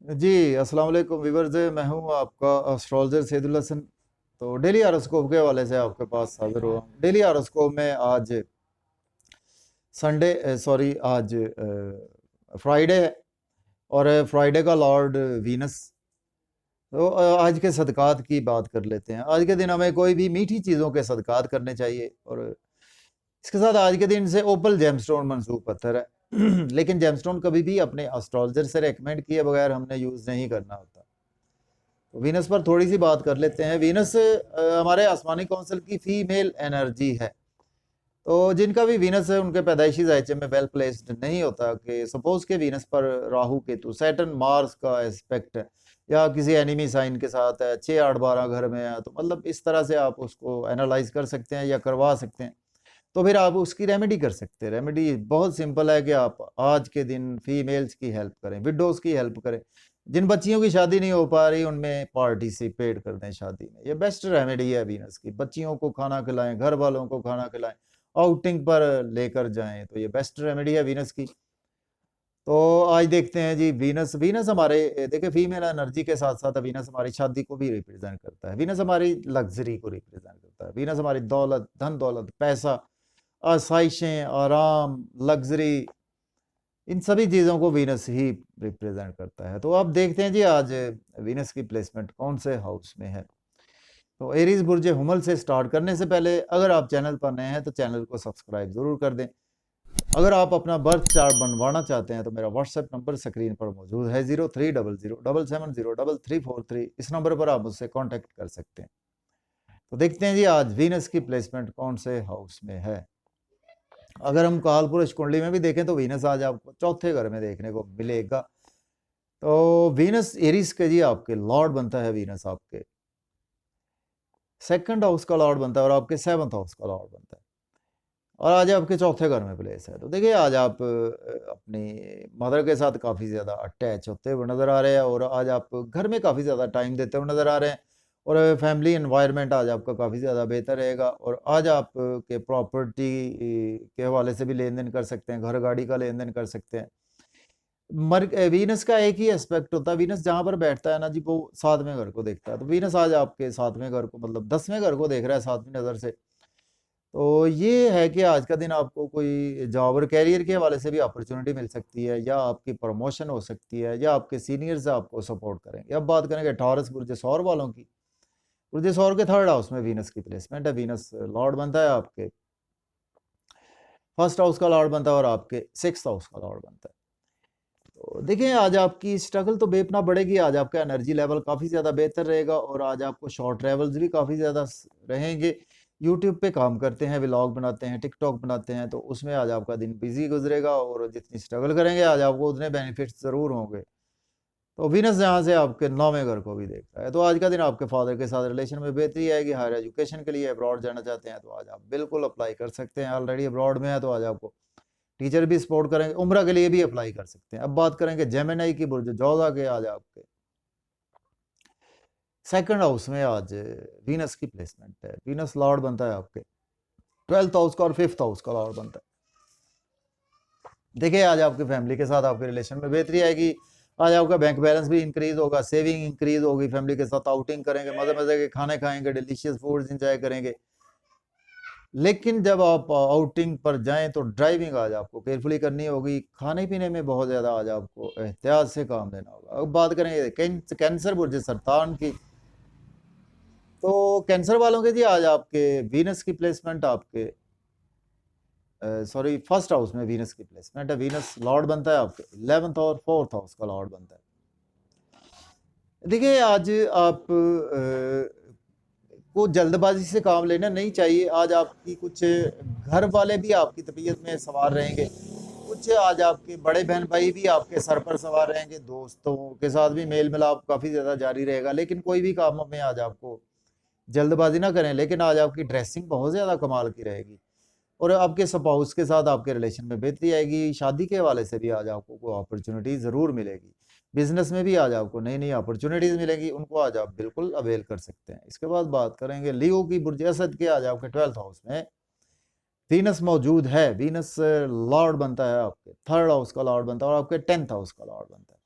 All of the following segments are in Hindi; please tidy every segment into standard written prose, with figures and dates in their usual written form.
जी, अस्सलाम वालेकुम व्यूअर्स, मैं हूँ आपका एस्ट्रोलॉजर सैदुल हसन। तो डेली हॉरोस्कोप के हवाले से आपके पास हाजिर हुआ हूँ। डेली हॉरोस्कोप में आज आज फ्राइडे है और फ्राइडे का लॉर्ड वीनस। तो आज के सदकात की बात कर लेते हैं। आज के दिन हमें कोई भी मीठी चीज़ों के सदकात करने चाहिए और इसके साथ आज के दिन से ओपल जेमस्टोन मंसूब पत्थर है लेकिन जेमस्टोन कभी भी अपने एस्ट्रोलॉजर से रेकमेंड किए बगैर हमने यूज़ नहीं करना होता। तो वीनस पर थोड़ी सी बात कर लेते हैं। वीनस हमारे आसमानी कौंसल की फीमेल एनर्जी है। तो जिनका भी वीनस है उनके पैदाइशी जायचे में वेल प्लेस्ड नहीं होता कि सपोज के वीनस पर राहु केतु सैटर्न मार्स का एस्पेक्ट है या किसी एनिमी साइन के साथ है, 6 8 12 घर में है, तो मतलब इस तरह से आप उसको एनालाइज कर सकते हैं या करवा सकते हैं। तो फिर आप उसकी रेमेडी कर सकते हैं। रेमेडी बहुत सिंपल है कि आप आज के दिन फीमेल्स की हेल्प करें, विडोज की हेल्प करें। जिन बच्चियों की शादी नहीं हो पा रही उनमें पार्टिसिपेट कर दें शादी में। ये बेस्ट रेमेडी है वीनस की। बच्चियों को खाना खिलाएं, घर वालों को खाना खिलाएं, आउटिंग पर लेकर जाएं, तो ये बेस्ट रेमेडी है वीनस की। तो आज देखते हैं जी, वीनस वीनस हमारे देखिए फीमेल एनर्जी के साथ साथ वीनस हमारी शादी को भी रिप्रेजेंट करता है। वीनस हमारी लग्जरी को रिप्रेजेंट करता है। वीनस हमारी दौलत, धन दौलत, पैसा, आसाइशें, आराम, लग्जरी, इन सभी चीज़ों को वीनस ही रिप्रेजेंट करता है। तो आप देखते हैं जी आज वीनस की प्लेसमेंट कौन से हाउस में है। तो एरीज बुर्ज हुमल से स्टार्ट करने से पहले अगर आप चैनल पर नए हैं तो चैनल को सब्सक्राइब जरूर कर दें। अगर आप अपना बर्थ चार्ट बनवाना चाहते हैं तो मेरा व्हाट्सएप नंबर स्क्रीन पर मौजूद है, 0300770343। इस नंबर पर आप मुझसे कांटेक्ट कर सकते हैं। तो देखते हैं जी आज वीनस की प्लेसमेंट कौन से हाउस में है। अगर हम काल पुरुष कुंडली में भी देखें तो वीनस आज आपको चौथे घर में देखने को मिलेगा। तो वीनस एरिस के जी आपके लॉर्ड बनता है। वीनस आपके सेकंड हाउस का लॉर्ड बनता है और आपके सेवंथ हाउस का लॉर्ड बनता है और आज आपके चौथे घर में प्लेस है। तो देखिए आज आप अपनी मदर के साथ काफ़ी ज़्यादा अटैच होते हुए नज़र आ रहे हैं और आज आप घर में काफ़ी ज़्यादा टाइम देते हुए नज़र आ रहे हैं और फैमिली एनवायरनमेंट आज आपका काफ़ी ज़्यादा बेहतर रहेगा और आज आप के प्रॉपर्टी के हवाले से भी लेन देन कर सकते हैं, घर गाड़ी का लेन देन कर सकते हैं। वीनस का एक ही एस्पेक्ट होता है। वीनस जहां पर बैठता है ना जी, वो सातवें घर को देखता है। तो वीनस आज आपके सातवें घर को मतलब 10वें घर को देख रहा है सातवीं नज़र से। तो ये है कि आज का दिन आपको कोई जॉब और कैरियर के हवाले से भी अपॉर्चुनिटी मिल सकती है या आपकी प्रमोशन हो सकती है या आपके सीनियर्स आपको सपोर्ट करेंगे। अब बात करेंगे टॉरस बुर्ज सौर वालों की। बुर्ज सौर के थर्ड हाउस में वीनस की प्लेसमेंट है। वीनस लॉर्ड बनता है आपके फर्स्ट हाउस का लॉर्ड बनता है और आपके सिक्स्थ हाउस का लॉर्ड बनता है। तो देखिए आज आपकी स्ट्रगल तो बेपना बढ़ेगी। आज आपका एनर्जी लेवल काफ़ी ज़्यादा बेहतर रहेगा और आज आपको शॉर्ट ट्रैवल्स भी काफ़ी ज़्यादा रहेंगे। यूट्यूब पे काम करते हैं, व्लॉग बनाते हैं, टिकटॉक बनाते हैं, तो उसमें आज आपका दिन बिजी गुजरेगा और जितनी स्ट्रगल करेंगे आज आपको उतने बेनिफिट्स ज़रूर होंगे। तो वीनस यहाँ से आपके 9वें घर को भी देख रहा है। तो आज का दिन आपके फादर के साथ रिलेशन में बेहतरी आएगी। हायर एजुकेशन के लिए अब्रॉड जाना चाहते हैं तो आज आप बिल्कुल अप्लाई कर सकते हैं। ऑलरेडी अब्रॉड में है तो आज आपको टीचर भी सपोर्ट करेंगे। उम्रा के लिए भी अप्लाई कर सकते हैं। अब बात करेंगे जेमिनी की बुर्ज जोधा के। आज आपके सेकंड हाउस में आज वीनस की प्लेसमेंट है। वीनस लॉर्ड बनता है आपके ट्वेल्थ हाउस का और फिफ्थ हाउस का लॉर्ड बनता है। देखिए आज आपकी फैमिली के साथ आपके रिलेशन में बेहतरी आएगी। आज आपका बैंक बैलेंस भी इंक्रीज होगा, सेविंग इंक्रीज होगी। फैमिली के साथ आउटिंग करेंगे, मजे मजे के खाने खाएंगे, डिलीशियस फूड्स इंजॉय करेंगे। लेकिन जब आप आउटिंग पर जाएं तो ड्राइविंग आज आपको केयरफुली करनी होगी। खाने पीने में बहुत ज़्यादा आज आपको एहतियात से काम लेना होगा। अब बात करेंगे कैंसर बुर्ज सरतान की। तो कैंसर वालों के जी आज आपके वीनस की प्लेसमेंट आपके फर्स्ट हाउस में वीनस की प्लेसमेंट है। वीनस लॉर्ड बनता है आपके 11th और फोर्थ हाउस का लॉर्ड बनता है। देखिए आज आप को जल्दबाजी से काम लेना नहीं चाहिए। आज आपकी कुछ घर वाले भी आपकी तबीयत में सवार रहेंगे, कुछ आज आपके बड़े बहन भाई भी आपके सर पर सवार रहेंगे, दोस्तों के साथ भी मेल मिलाप काफ़ी ज़्यादा जारी रहेगा। लेकिन कोई भी काम में आज आपको जल्दबाजी ना करें। लेकिन आज आपकी ड्रेसिंग बहुत ज़्यादा कमाल की रहेगी और आपके स्पाउस के साथ आपके रिलेशन में बेहतरी आएगी। शादी के हवाले से भी आज आपको कोई अपॉर्चुनिटी ज़रूर मिलेगी। बिजनेस में भी आज आपको नई नई अपॉर्चुनिटीज़ मिलेंगी, उनको आज आप बिल्कुल अवेल कर सकते हैं। इसके बाद बात करेंगे लियो की बुर्ज असद के। आज आपके 12th हाउस में वीनस मौजूद है। वीनस लॉर्ड बनता है आपके थर्ड हाउस का लॉर्ड बनता है और आपके 10th हाउस का लॉर्ड बनता है।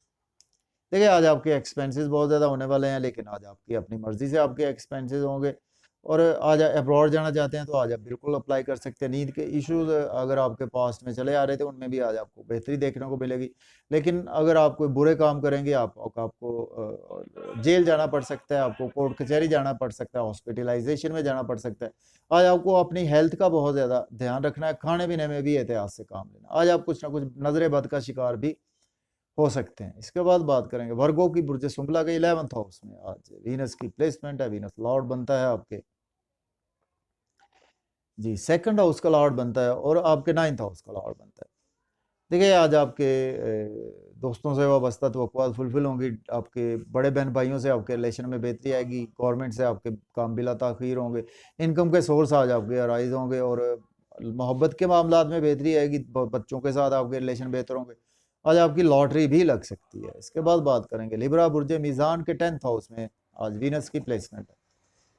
देखिए आज आपके एक्सपेंसेस बहुत ज़्यादा होने वाले हैं, लेकिन आज आपकी अपनी मर्ज़ी से आपके एक्सपेंसेस होंगे। और आज अब्रॉड जाना चाहते हैं तो आज आप बिल्कुल अप्लाई कर सकते हैं। नींद के इश्यूज़ अगर आपके पास्ट में चले आ रहे थे, उनमें भी आज आपको बेहतरी देखने को मिलेगी। लेकिन अगर आप कोई बुरे काम करेंगे, आपको जेल जाना पड़ सकता है, आपको कोर्ट कचहरी जाना पड़ सकता है, हॉस्पिटलाइज़ेशन में जाना पड़ सकता है। आज आपको अपनी हेल्थ का बहुत ज़्यादा ध्यान रखना है, खाने-पीने में भी एहतियात से काम लेना। आज आप कुछ ना कुछ नज़र बद का शिकार भी हो सकते हैं। इसके बाद बात करेंगे वर्गो की बुर्ज शुंबला के 11th हाउस में आज वीनस की प्लेसमेंट है। वीनस लॉर्ड बनता है आपके जी 2nd हाउस का लॉर्ड बनता है और आपके 9th हाउस का लॉर्ड बनता है। देखिए आज आपके दोस्तों से वाबस्ता तवक्कुआत फुलफिल होंगी, आपके बड़े बहन भाइयों से आपके रिलेशन में बेहतरी आएगी, गवर्नमेंट से आपके काम बिला ताख़ीर होंगे, इनकम के सोर्स आज आपके अराइज होंगे और मोहब्बत के मामलात में बेहतरी आएगी, बच्चों के साथ आपके रिलेशन बेहतर होंगे। आज आपकी लॉटरी भी लग सकती है। इसके बाद बात करेंगे लिब्रा बुर्ज मीज़ान के 10th हाउस में आज वीनस की प्लेसमेंट है।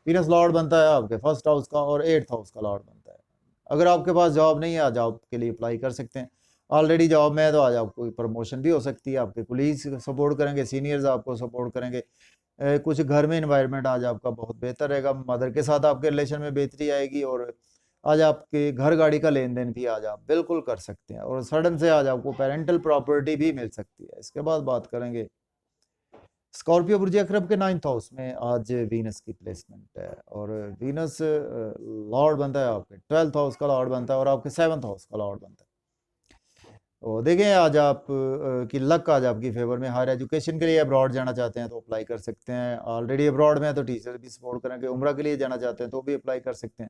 वीनस लॉर्ड बनता है आपके 1st हाउस का और 8th हाउस का लॉर्ड बनता है। अगर आपके पास जॉब नहीं है, आज जॉब के लिए अप्लाई कर सकते हैं। ऑलरेडी जॉब में है तो आज आपको प्रमोशन भी हो सकती है, आपके कुलीग्स सपोर्ट करेंगे, सीनियर्स आपको सपोर्ट करेंगे। कुछ घर में इन्वायरमेंट आज आपका बहुत बेहतर रहेगा, मदर के साथ आपके रिलेशन में बेहतरी आएगी और आज आपके घर गाड़ी का लेन देन भी आज आप बिल्कुल कर सकते हैं और सडन से आज आपको पेरेंटल प्रॉपर्टी भी मिल सकती है। इसके बाद बात करेंगे स्कॉर्पियो बुर्ज अकरब के 9th हाउस में आज वीनस की प्लेसमेंट है और वीनस लॉर्ड बनता है आपके 12th हाउस का लॉर्ड बनता है और आपके 7th हाउस का लॉर्ड बनता है। तो देखें आज आप की लक आज आपकी फेवर में। हायर एजुकेशन के लिए अब्रॉड जाना चाहते हैं तो अप्लाई कर सकते हैं, ऑलरेडी अब्रॉड में है तो टीचर भी सपोर्ट करेंगे, उम्रा के लिए जाना चाहते हैं तो भी अप्लाई कर सकते हैं।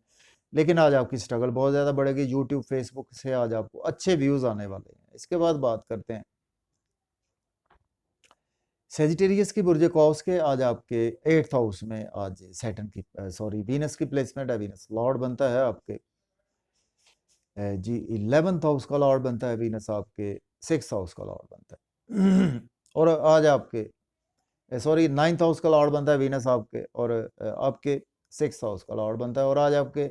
लेकिन आज आपकी स्ट्रगल बहुत ज़्यादा बढ़ेगी, यूट्यूब फेसबुक से आज आपको अच्छे व्यूज़ आने वाले हैं। इसके बाद बात करते हैं सेजिटेरियस की बुर्ज कौस के आज आपके 8th हाउस में आज सैटर्न की वीनस की प्लेसमेंट है। वीनस लॉर्ड बनता है आपके जी 11th हाउस का लॉर्ड बनता है। वीनस आपके 6th हाउस का लॉर्ड बनता है और आज आपके 9th हाउस का लॉर्ड बनता है वीनस आपके और आपके 6th हाउस का लॉर्ड बनता है और आज आपके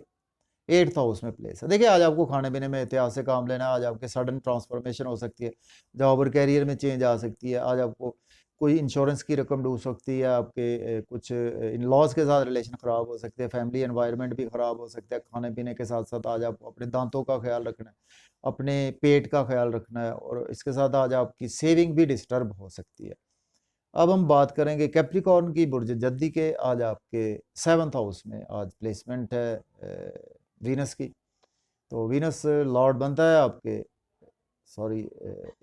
8th हाउस में प्लेस है। देखिए आज आपको खाने पीने में एहतियात से काम लेना है। आज आपके सडन ट्रांसफॉर्मेशन हो सकती है, जॉब और कैरियर में चेंज आ सकती है। आज आपको कोई इंश्योरेंस की रकम डूब सकती है, आपके कुछ इन लॉज के साथ रिलेशन ख़राब हो सकते हैं, फैमिली एनवायरनमेंट भी ख़राब हो सकता है। खाने पीने के साथ साथ आज आपको अपने दांतों का ख्याल रखना है, अपने पेट का ख्याल रखना है और इसके साथ आज आपकी सेविंग भी डिस्टर्ब हो सकती है। अब हम बात करेंगे कैप्रिकॉर्न की बुर्ज जद्दी के आज आपके 7th हाउस में आज प्लेसमेंट है वीनस की। तो वीनस लॉर्ड बनता है आपके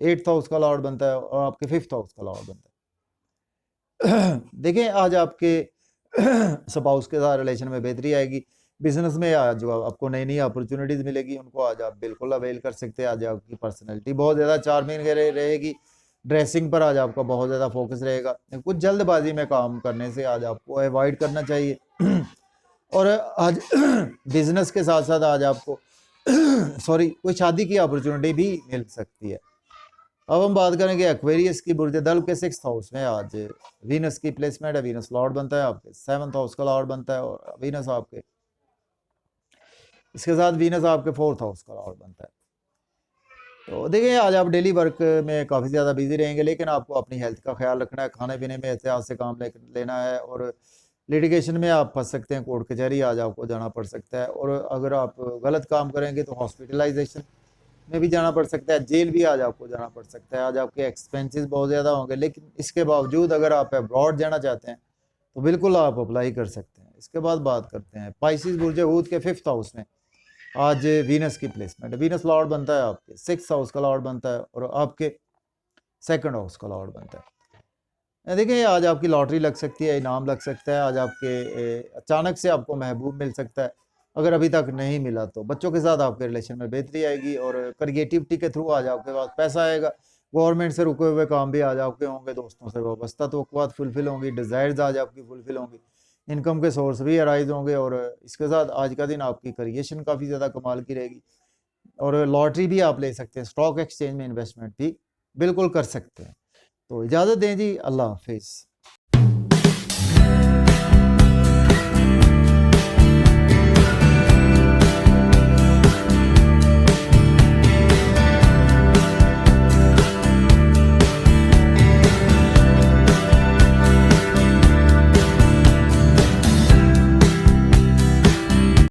8th हाउस का लॉर्ड बनता है और आपके 5th हाउस का लॉर्ड बनता है। देखें आज आपके स्पाउस के साथ रिलेशन में बेहतरी आएगी, बिजनेस में आज जो आपको नई नई अपॉर्चुनिटीज़ मिलेगी उनको आज आप बिल्कुल अवेल कर सकते हैं। आज आपकी पर्सनैलिटी बहुत ज़्यादा चार्मिंग रहेगी, ड्रेसिंग पर आज आपका बहुत ज़्यादा फोकस रहेगा। कुछ जल्दबाजी में काम करने से आज आपको अवॉइड करना चाहिए और आज बिजनेस के साथ साथ आज आपको कोई शादी की अपॉर्चुनिटी भी मिल सकती है। अब हम बात करेंगे एक्वेरियस की बुर्ज दल्ब के 6th हाउस में आज वीनस की प्लेसमेंट है। वीनस लॉर्ड बनता है आपके 7th हाउस का लॉर्ड बनता है और वीनस आपके इसके साथ वीनस आपके 4th हाउस का लॉर्ड बनता है। तो देखिए आज आप डेली वर्क में काफ़ी ज़्यादा बिजी रहेंगे, लेकिन आपको अपनी हेल्थ का ख्याल रखना है, खाने पीने में एहतियात से काम लेना है और लिटिगेशन में आप फंस सकते हैं, कोर्ट कचहरी आज आपको जाना पड़ सकता है और अगर आप गलत काम करेंगे तो हॉस्पिटलाइजेशन में भी जाना पड़ सकता है, जेल भी आज आपको जाना पड़ सकता है। आज आपके एक्सपेंसेस बहुत ज़्यादा होंगे, लेकिन इसके बावजूद अगर आप अब्रॉड जाना चाहते हैं तो बिल्कुल आप अप्लाई कर सकते हैं। इसके बाद बात करते हैं पाइसिस बुर्ज हूत के 5th हाउस में आज वीनस की प्लेसमेंट है। वीनस लॉर्ड बनता है आपके 6th हाउस का लॉर्ड बनता है और आपके 2nd हाउस का लॉर्ड बनता है। देखिए आज आपकी लॉटरी लग सकती है, इनाम लग सकता है, आज आपके अचानक से आपको महबूब मिल सकता है। अगर अभी तक नहीं मिला तो बच्चों के साथ आपके रिलेशन में बेहतरी आएगी और क्रिएटिविटी के थ्रू आज आपके पास पैसा आएगा। गवर्नमेंट से रुके हुए काम भी आज आपके होंगे, दोस्तों से वाबस्ता तवक्कुआत फुलफिल होंगी, डिज़ायर्स आज आपकी फुलफिल होंगी, इनकम के सोर्स भी अराइज होंगे और इसके साथ आज का दिन आपकी क्रिएशन काफ़ी ज़्यादा कमाल की रहेगी और लॉटरी भी आप ले सकते हैं, स्टॉक एक्सचेंज में इन्वेस्टमेंट भी बिल्कुल कर सकते हैं। तो इजाज़त दें जी, अल्लाह हाफिज़।